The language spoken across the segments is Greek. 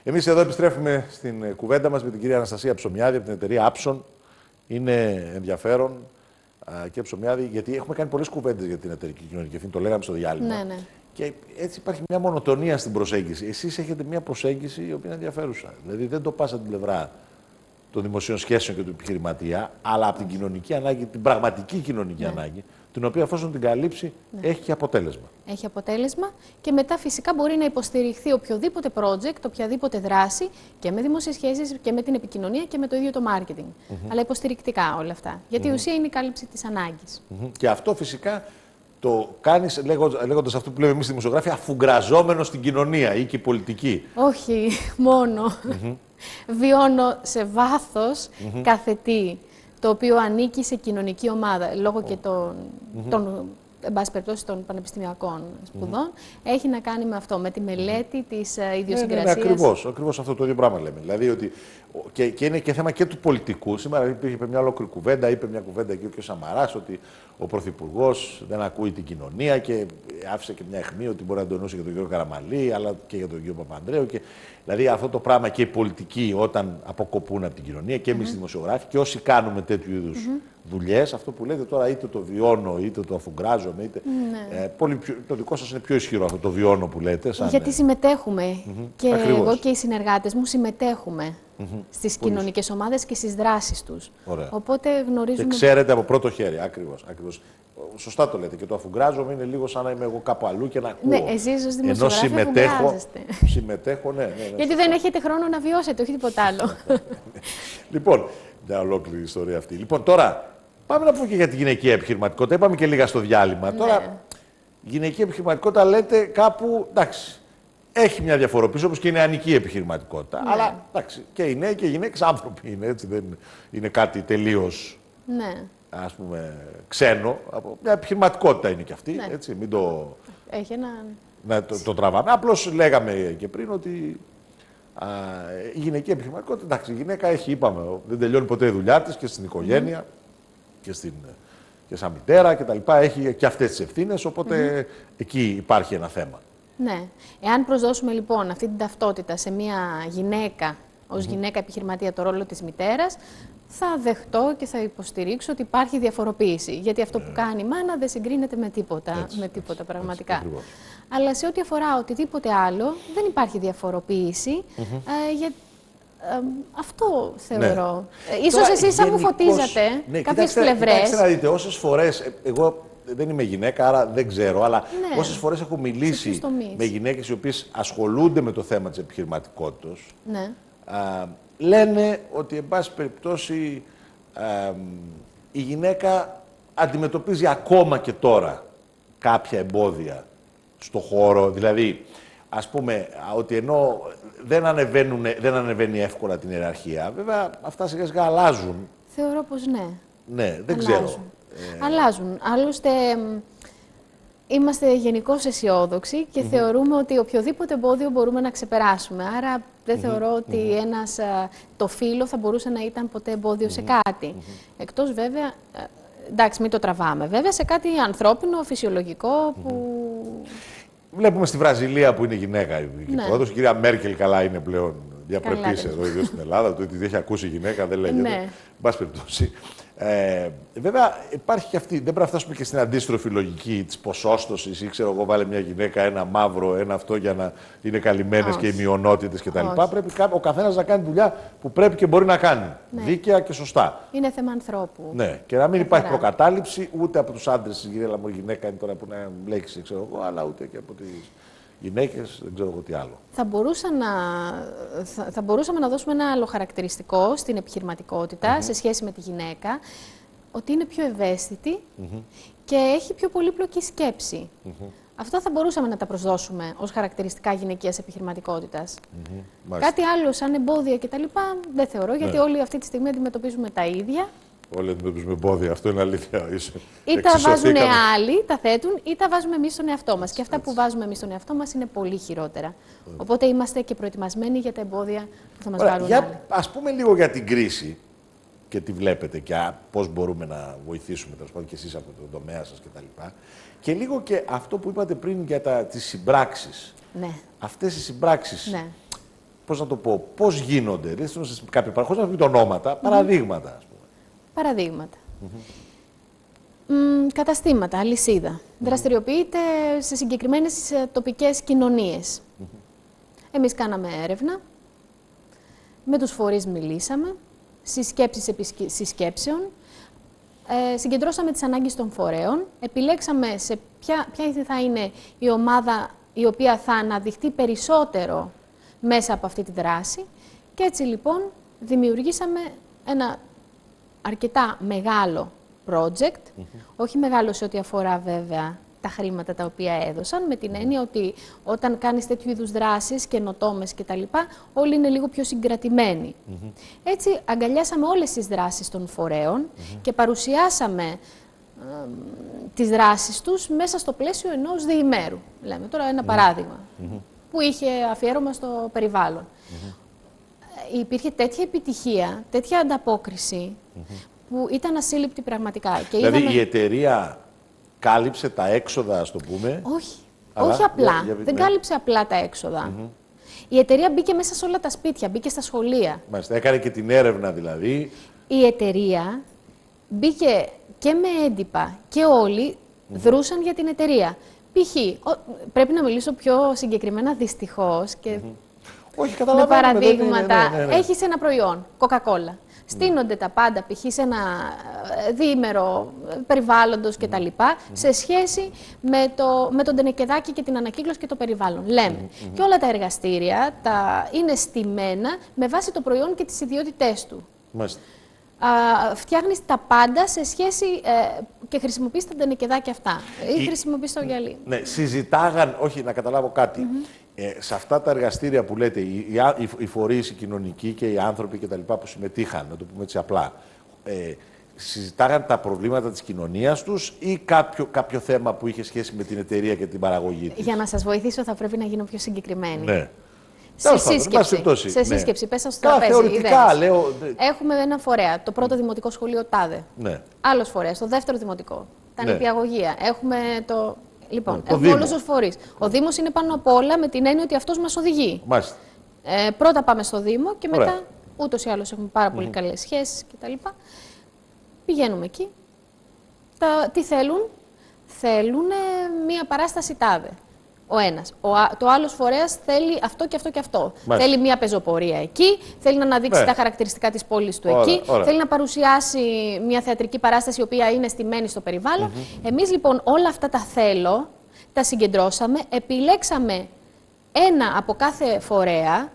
Εμείς εδώ επιστρέφουμε στην κουβέντα μας με την κυρία Αναστασία Ψωμιάδη από την εταιρεία Upson. Είναι ενδιαφέρον και Ψωμιάδη, γιατί έχουμε κάνει πολλές κουβέντες για την εταιρική κοινωνική ευθύνη, το λέγαμε στο διάλειμμα. Ναι, ναι. Και έτσι υπάρχει μια μονοτονία στην προσέγγιση. Εσείς έχετε μια προσέγγιση η οποία είναι ενδιαφέρουσα. Δηλαδή δεν το πας από την πλευρά των δημοσίων σχέσεων και του επιχειρηματία, αλλά από την κοινωνική ανάγκη, την πραγματική κοινωνική ανάγκη, την οποία εφόσον την καλύψει έχει και αποτέλεσμα. Έχει αποτέλεσμα και μετά φυσικά μπορεί να υποστηριχθεί οποιοδήποτε project, οποιαδήποτε δράση και με δημόσιες σχέσεις και με την επικοινωνία και με το ίδιο το marketing. Αλλά υποστηρικτικά όλα αυτά. Γιατί η ουσία είναι η κάλυψη της ανάγκης. Και αυτό φυσικά το κάνεις λέγοντας αυτό που λέμε εμείς οι δημοσιογράφοι, αφουγκραζόμενο στην κοινωνία ή και η πολιτική. Όχι μόνο. Βιώνω σε βάθος κάθε τι το οποίο ανήκει σε κοινωνική ομάδα, λόγω και των εν πάση περιπτώσει των πανεπιστημιακών σπουδών, έχει να κάνει με αυτό, με τη μελέτη της ιδιοσυγκρασίας. Ναι, ακριβώς αυτό το ίδιο πράγμα λέμε. Δηλαδή ότι και είναι και θέμα και του πολιτικού. Σήμερα είπε μια ολόκληρη κουβέντα, είπε μια κουβέντα εκεί ο κ. Σαμαράς ότι ο Πρωθυπουργός δεν ακούει την κοινωνία και άφησε και μια αιχμή ότι μπορεί να το εννοούσε για τον κ. Καραμανλή, αλλά και για τον κ. Παπανδρέου. Δηλαδή αυτό το πράγμα και οι πολιτικοί όταν αποκοπούν από την κοινωνία και εμείς οι δημοσιογράφοι και όσοι κάνουμε τέτοιου είδους δουλειές, αυτό που λέτε τώρα είτε το βιώνω είτε το αφουγκράζομαι, είτε. Το δικό σας είναι πιο ισχυρό αυτό το βιώνω που λέτε. Γιατί συμμετέχουμε και εγώ και οι συνεργάτες μου συμμετέχουμε στις κοινωνικές ομάδες και στις δράσεις τους. Ωραία. Οπότε γνωρίζουμε. Και ξέρετε από πρώτο χέρι, ακριβώς. Σωστά το λέτε. Και το αφουγκράζομαι είναι λίγο σαν να είμαι εγώ κάπου αλλού και να ακούω. Ναι, εσείς ως δημοσιογράφοι συμμετέχω, ναι. Γιατί δεν έχετε χρόνο να βιώσετε, όχι τίποτα άλλο. Λοιπόν, μια ολόκληρη ιστορία αυτή. Λοιπόν, τώρα πάμε να πούμε και για τη γυναικεία επιχειρηματικότητα. Είπαμε και λίγα στο διάλειμμα. Τώρα, γυναικεία επιχειρηματικότητα λέτε κάπου, εντάξει, έχει μια διαφοροποίηση όπως και η νεανική επιχειρηματικότητα. Ναι. Αλλά εντάξει, και οι νέοι και οι γυναίκες άνθρωποι είναι, έτσι, δεν είναι κάτι τελείως. Ναι. Ας πούμε, ξένο, από μια επιχειρηματικότητα είναι και αυτή, έτσι, μην το, έχει το τραβάμε. Απλώς λέγαμε και πριν ότι η γυναική επιχειρηματικότητα, εντάξει, η γυναίκα έχει, είπαμε, δεν τελειώνει ποτέ η δουλειά της και στην οικογένεια και σαν μητέρα και τα λοιπά, έχει και αυτές τις ευθύνες, οπότε εκεί υπάρχει ένα θέμα. Ναι. Εάν προσδώσουμε λοιπόν αυτή την ταυτότητα σε μια γυναίκα, ως γυναίκα επιχειρηματία, το ρόλο της μητέρας, θα δεχτώ και θα υποστηρίξω ότι υπάρχει διαφοροποίηση. Γιατί αυτό που κάνει η μάνα δεν συγκρίνεται με τίποτα, πραγματικά. Έτσι, αλλά σε ό,τι αφορά οτιδήποτε άλλο, δεν υπάρχει διαφοροποίηση. Αυτό θεωρώ. Ίσως εσείς αν μου φωτίζατε κάποιες πλευρές. Κοιτάξτε να δείτε, όσες φορές, εγώ δεν είμαι γυναίκα, άρα δεν ξέρω, αλλά όσες φορές έχω μιλήσει με γυναίκες οι οποίες ασχολούνται με το θέμα της επιχειρηματικότητας, λένε ότι, εν πάση περιπτώσει, η γυναίκα αντιμετωπίζει ακόμα και τώρα κάποια εμπόδια στο χώρο. Δηλαδή, ας πούμε, ότι ενώ δεν ανεβαίνει εύκολα την ιεραρχία, βέβαια αυτά σιγά σιγά αλλάζουν. Θεωρώ πως ναι. Ναι, δεν ξέρω. Αλλάζουν. Άλλωστε, είμαστε γενικώς αισιόδοξοι και θεωρούμε ότι οποιοδήποτε εμπόδιο μπορούμε να ξεπεράσουμε. Άρα δεν θεωρώ ότι το φύλο θα μπορούσε να ήταν ποτέ εμπόδιο σε κάτι. Εκτός βέβαια, εντάξει, μην το τραβάμε, βέβαια σε κάτι ανθρώπινο, φυσιολογικό που... Βλέπουμε στη Βραζιλία που είναι γυναίκα η πρόεδρος, η κυρία Μέρκελ καλά είναι πλέον διαπρεπής εδώ ίδιο στην Ελλάδα, το ότι έχει ακούσει γυναίκα δεν λέγεται. Εν πάση περιπτώσει. Βέβαια υπάρχει και αυτή, δεν πρέπει να φτάσουμε και στην αντίστροφη λογική της ποσόστοσης ή ξέρω εγώ βάλε μια γυναίκα ένα μαύρο, ένα αυτό για να είναι καλυμμένες και οι μειονότητες κτλ. Πρέπει ο καθένας να κάνει δουλειά που πρέπει και μπορεί να κάνει. Δίκαια και σωστά. Είναι θέμα ανθρώπου. Ναι, και να μην υπάρχει προκατάληψη ούτε από τους άντρες, η γυναίκα είναι τώρα που να μπλέξει, ξέρω εγώ, αλλά ούτε και από τις γυναίκες, δεν ξέρω εγώ τι άλλο. Θα μπορούσαμε να δώσουμε ένα άλλο χαρακτηριστικό στην επιχειρηματικότητα σε σχέση με τη γυναίκα, ότι είναι πιο ευαίσθητη και έχει πιο πολύπλοκη σκέψη. Αυτά θα μπορούσαμε να τα προσδώσουμε ως χαρακτηριστικά γυναικείας επιχειρηματικότητας. Κάτι άλλο σαν εμπόδια κτλ. Δεν θεωρώ, γιατί όλοι αυτή τη στιγμή αντιμετωπίζουμε τα ίδια. Όλοι αντιμετωπίζουμε εμπόδια, αυτό είναι αλήθεια. Ή τα βάζουν άλλοι, τα θέτουν, ή τα βάζουμε εμείς στον εαυτό μας. Και αυτά που βάζουμε εμείς στον εαυτό μας είναι πολύ χειρότερα. Οπότε είμαστε και προετοιμασμένοι για τα εμπόδια που θα μας βάλουν άλλοι. Ας πούμε λίγο για την κρίση και τη βλέπετε και πώς μπορούμε να βοηθήσουμε, τέλος πάντων και εσείς από τον τομέα σας κτλ. Και λίγο και αυτό που είπατε πριν για τις συμπράξεις. Ναι. Αυτές οι συμπράξεις πώς να το πω, πώς γίνονται, δηλαδή, χωρίς να πούμε ονόματα, παραδείγματα, ας πούμε. Παραδείγματα. Καταστήματα, αλυσίδα. Δραστηριοποιείται σε συγκεκριμένες τοπικές κοινωνίες. Εμείς κάναμε έρευνα, με τους φορείς μιλήσαμε, συσκέψεις επί συσκέψεων, συγκεντρώσαμε τις ανάγκες των φορέων, επιλέξαμε σε ποια θα είναι η ομάδα η οποία θα αναδειχθεί περισσότερο μέσα από αυτή τη δράση και έτσι λοιπόν δημιουργήσαμε ένα αρκετά μεγάλο project, όχι μεγάλο σε ό,τι αφορά βέβαια τα χρήματα τα οποία έδωσαν, με την έννοια ότι όταν κάνεις τέτοιου είδους δράσεις, καινοτόμες κτλ., όλοι είναι λίγο πιο συγκρατημένοι. Έτσι αγκαλιάσαμε όλες τις δράσεις των φορέων και παρουσιάσαμε τις δράσεις τους μέσα στο πλαίσιο ενός διημέρου. Λέμε τώρα ένα παράδειγμα, που είχε αφιέρωμα στο περιβάλλον. Υπήρχε τέτοια επιτυχία, τέτοια ανταπόκριση, που ήταν ασύλληπτη πραγματικά. Και δηλαδή η εταιρεία κάλυψε τα έξοδα, ας το πούμε. Όχι, όχι απλά. Δεν κάλυψε απλά τα έξοδα. Η εταιρεία μπήκε μέσα σε όλα τα σπίτια, μπήκε στα σχολεία. Μάλιστα, έκανε και την έρευνα δηλαδή. Η εταιρεία μπήκε και με έντυπα και όλοι δρούσαν για την εταιρεία. Π.χ. Πρέπει να μιλήσω πιο συγκεκριμένα δυστυχώς και όχι, με παραδείγματα. Έχεις ένα προϊόν, Coca-Cola. Στείνονται τα πάντα, π.χ. σε ένα διήμερο περιβάλλοντος κτλ. Σε σχέση με τον τενεκεδάκι και την ανακύκλωση και το περιβάλλον. Λέμε. Και όλα τα εργαστήρια είναι στημένα με βάση το προϊόν και τις ιδιότητές του. Μάλιστα. Φτιάχνεις τα πάντα σε σχέση και χρησιμοποιείς τα τενεκεδάκια αυτά. Ή χρησιμοποιείς το γυαλί. Ναι, συζητάγαν, όχι να καταλάβω κάτι. Σε αυτά τα εργαστήρια που λέτε, οι φορείς, οι κοινωνικοί και οι άνθρωποι και τα λοιπά που συμμετείχαν, να το πούμε έτσι απλά, συζητάγαν τα προβλήματα της κοινωνίας τους ή κάποιο θέμα που είχε σχέση με την εταιρεία και την παραγωγή της? Για να σας βοηθήσω θα πρέπει να γίνω πιο συγκεκριμένη. Ναι. Σε σύσκεψη, πέσα στο τραπέζι. Θεωρητικά, λέω. Έχουμε ένα φορέα, το πρώτο δημοτικό σχολείο τάδε. Ναι. Άλλος φορέας, το δεύτερο δημοτικό. Τα νηπιαγωγεία. Έχουμε το. Λοιπόν, το έχουμε όλους τους φορείς. Ο Δήμος είναι πάνω απ' όλα με την έννοια ότι αυτός μας οδηγεί. Μάλιστα. Πρώτα πάμε στο Δήμο και μετά, ούτως ή άλλως έχουμε πάρα πολύ καλές σχέσεις κτλ. Πηγαίνουμε εκεί. Τι θέλουν? Θέλουν μία παράσταση τάδε. Ο ένας. Το άλλος φορέας θέλει αυτό και αυτό και αυτό. Μάλιστα. Θέλει μια πεζοπορία εκεί, θέλει να αναδείξει τα χαρακτηριστικά της πόλης του εκεί, θέλει να παρουσιάσει μια θεατρική παράσταση η οποία είναι στημένη στο περιβάλλον. Εμείς λοιπόν όλα αυτά τα θέλω, τα συγκεντρώσαμε, επιλέξαμε ένα από κάθε φορέα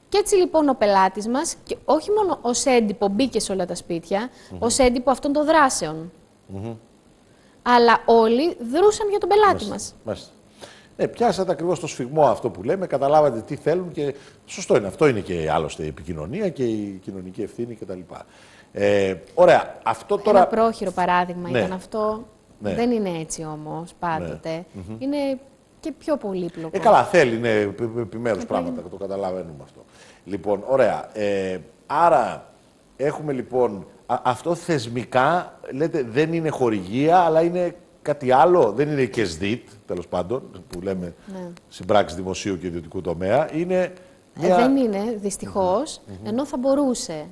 και έτσι λοιπόν ο πελάτης μας, και όχι μόνο ως έντυπο μπήκε σε όλα τα σπίτια, ως έντυπο αυτών των δράσεων, αλλά όλοι δρούσαν για τον πελάτη μας. Μάλιστα. Πιάσατε ακριβώς το σφιγμό αυτό που λέμε, καταλάβατε τι θέλουν και σωστό είναι. Αυτό είναι και άλλωστε η επικοινωνία και η κοινωνική ευθύνη κτλ. Ωραία. Αυτό τώρα. Ένα πρόχειρο παράδειγμα ήταν αυτό. Δεν είναι έτσι όμως πάντοτε. Είναι και πιο πολύπλοκο. Καλά, θέλει επιμέρους πράγματα, το καταλαβαίνουμε αυτό. Λοιπόν, ωραία. Άρα έχουμε λοιπόν αυτό θεσμικά, λέτε, δεν είναι χορηγία, αλλά είναι κάτι άλλο, δεν είναι και ΣΔΙΤ, τέλος πάντων, που λέμε συμπράξεις δημοσίου και ιδιωτικού τομέα. Είναι δεν είναι, δυστυχώς, ενώ θα μπορούσε.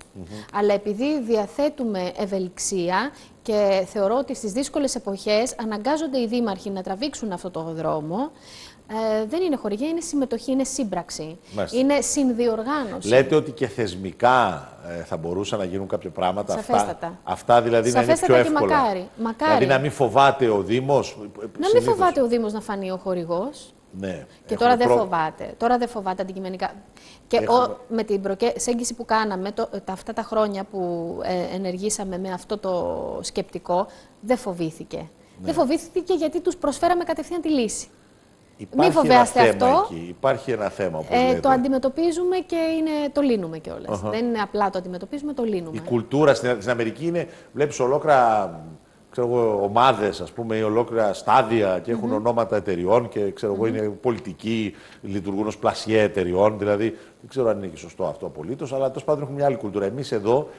Αλλά επειδή διαθέτουμε ευελιξία και θεωρώ ότι στις δύσκολες εποχές αναγκάζονται οι δήμαρχοι να τραβήξουν αυτό το δρόμο, δεν είναι χορηγία, είναι συμμετοχή, είναι σύμπραξη. Μάλιστα. Είναι συνδιοργάνωση. Λέτε ότι και θεσμικά θα μπορούσαν να γίνουν κάποια πράγματα. Σαφέστατα. Αυτά δηλαδή να είναι πιο εύκολα. Και μακάρι. Δηλαδή να μην φοβάται ο Δήμος. Να μην φοβάται ο Δήμος να φανεί ο χορηγός. Ναι. Και τώρα δεν φοβάται. Τώρα δεν φοβάται αντικειμενικά. Και με την προσέγγιση που κάναμε αυτά τα χρόνια που ενεργήσαμε με αυτό το σκεπτικό, δεν φοβήθηκε. Ναι. Δεν φοβήθηκε γιατί τους προσφέραμε κατευθείαν τη λύση. Μην φοβάστε αυτό. Υπάρχει ένα θέμα. Το αντιμετωπίζουμε και το λύνουμε κιόλας. Δεν είναι απλά το αντιμετωπίζουμε, το λύνουμε. Η κουλτούρα στην Αμερική είναι, βλέπεις ολόκληρα ομάδες, ας πούμε, ή ολόκληρα στάδια και έχουν ονόματα εταιριών και είναι πολιτικοί, λειτουργούν ως πλασιέ εταιριών. Δηλαδή, δεν ξέρω αν είναι και σωστό αυτό απολύτως, αλλά τέλος πάντων έχουμε μια άλλη κουλτούρα. Εμείς εδώ,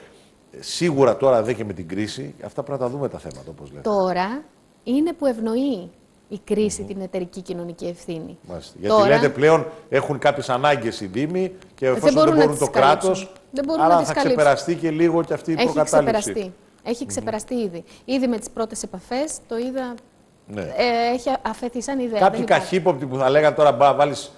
σίγουρα τώρα δεν και με την κρίση, αυτά πρέπει να τα δούμε τα θέματα, όπως λέτε. Τώρα είναι που ευνοεί η κρίση την εταιρική κοινωνική ευθύνη. Γιατί λέτε πλέον έχουν κάποιες ανάγκες οι Δήμοι και εφόσον δεν μπορούν το κράτος, άρα θα ξεπεραστεί και λίγο και αυτή η προκατάληψη. Έχει ξεπεραστεί ήδη. Ήδη με τις πρώτες επαφές το είδα. Ναι. Έχει αφαιθεί σαν ιδέα. Κάποιοι καχύποπτοι που θα λέγανε τώρα μπα βάλεις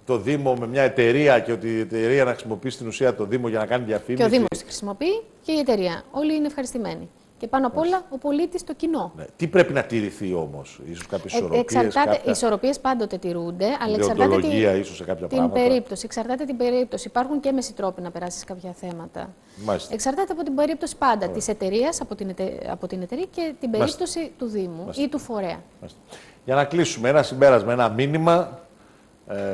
το Δήμο με μια εταιρεία και ότι η εταιρεία να χρησιμοποιήσει στην ουσία το Δήμο για να κάνει διαφήμιση. Και ο Δήμος χρησιμοποιεί και η εταιρεία. Όλοι είναι ευχαριστημένοι. Και πάνω απ' όλα ο πολίτης, το κοινό. Ναι. Τι πρέπει να τηρηθεί όμως, ίσως κάποιες ισορροπίες. Οι ισορροπίες πάντοτε τηρούνται, αλλά εξαρτάται ίσως σε κάποια την περίπτωση. Εξαρτάται την περίπτωση. Υπάρχουν και έμεσοι τρόποι να περάσεις κάποια θέματα. Μάλιστα. Εξαρτάται από την περίπτωση πάντα της εταιρείας, από την εταιρεία και την περίπτωση του Δήμου ή του φορέα. Για να κλείσουμε, ένα συμπέρασμα, ένα μήνυμα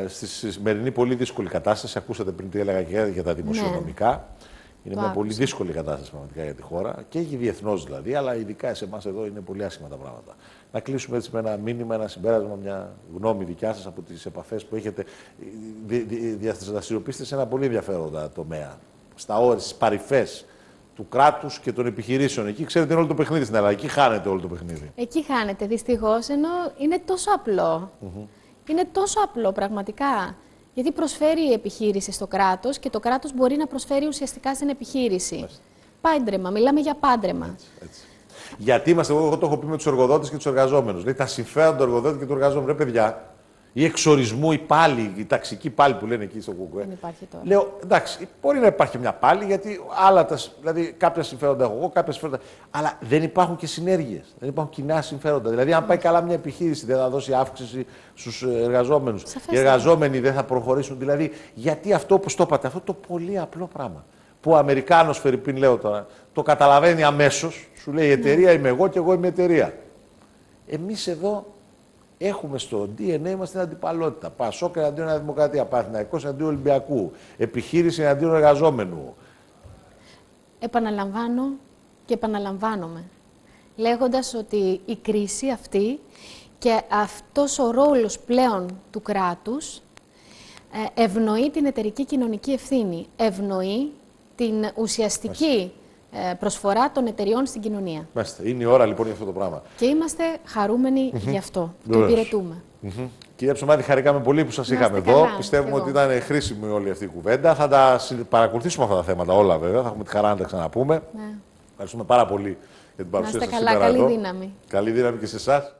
στη σημερινή πολύ δύσκολη κατάσταση. Ακούσατε πριν τι έλεγα και για τα δημοσιονομικά. Ναι. Είναι μια πολύ δύσκολη κατάσταση πραγματικά για τη χώρα και διεθνώς δηλαδή, αλλά ειδικά σε εμάς εδώ είναι πολύ άσχημα τα πράγματα. Να κλείσουμε έτσι με ένα μήνυμα, ένα συμπέρασμα, μια γνώμη δικιά σας από τις επαφές που έχετε. Δραστηριοποιήσετε σε ένα πολύ ενδιαφέροντα τομέα. Στα όρια, στις παρυφές του κράτους και των επιχειρήσεων. Εκεί ξέρετε είναι όλο το παιχνίδι στην Ελλάδα. Εκεί χάνεται όλο το παιχνίδι. Εκεί χάνεται δυστυχώς, ενώ είναι τόσο απλό. Είναι τόσο απλό πραγματικά. Γιατί προσφέρει η επιχείρηση στο κράτος και το κράτος μπορεί να προσφέρει ουσιαστικά στην επιχείρηση. Πάντρεμα, μιλάμε για πάντρεμα. Έτσι. Γιατί είμαστε, εγώ το έχω πει με τους εργοδότες και τους εργαζόμενους. Λέει τα συμφέροντα του εργοδότη και του εργαζόμενου. Ρε παιδιά, οι εξορισμού, οι πάλι, οι ταξικοί πάλι που λένε εκεί στο Κουκουέ. Δεν υπάρχει τώρα. Λέω, εντάξει, μπορεί να υπάρχει μια πάλι, γιατί άλλα δηλαδή κάποια συμφέροντα έχω εγώ, κάποια συμφέροντα. Αλλά δεν υπάρχουν και συνέργειες. Δεν υπάρχουν κοινά συμφέροντα. Δηλαδή, αν πάει καλά μια επιχείρηση, δεν θα δώσει αύξηση στους εργαζόμενους. Οι εργαζόμενοι δεν θα προχωρήσουν. Δηλαδή, γιατί αυτό, όπως το είπατε, αυτό το πολύ απλό πράγμα. Που ο Αμερικάνος, Φερρυπίν, λέω τώρα, το καταλαβαίνει αμέσως. Σου λέει η εταιρεία είμαι εγώ και εγώ είμαι η εταιρεία. Εμείς εδώ. Έχουμε στο DNA μας την αντιπαλότητα. Πασόκ εναντίον Νέα Δημοκρατία, Παναθηναϊκός εναντίον Ολυμπιακού, επιχείρηση εναντίον εργαζόμενου. Επαναλαμβάνω και επαναλαμβάνομαι, λέγοντας ότι η κρίση αυτή και αυτός ο ρόλος πλέον του κράτους ευνοεί την εταιρική κοινωνική ευθύνη, ευνοεί την ουσιαστική προσφορά των εταιριών στην κοινωνία. Είναι η ώρα λοιπόν για αυτό το πράγμα. Και είμαστε χαρούμενοι γι' αυτό. Το υπηρετούμε. Κυρία Ψωμάτη, χαρήκαμε πολύ που σας είχαμε εδώ. Πιστεύουμε ότι ήταν χρήσιμη όλη αυτή η κουβέντα. Θα τα παρακολουθήσουμε αυτά τα θέματα όλα βέβαια. Θα έχουμε τη χαρά να τα ξαναπούμε. Ευχαριστούμε πάρα πολύ για την παρουσία σας σήμερα εδώ. Καλή δύναμη. Καλή δύναμη και σε εσάς.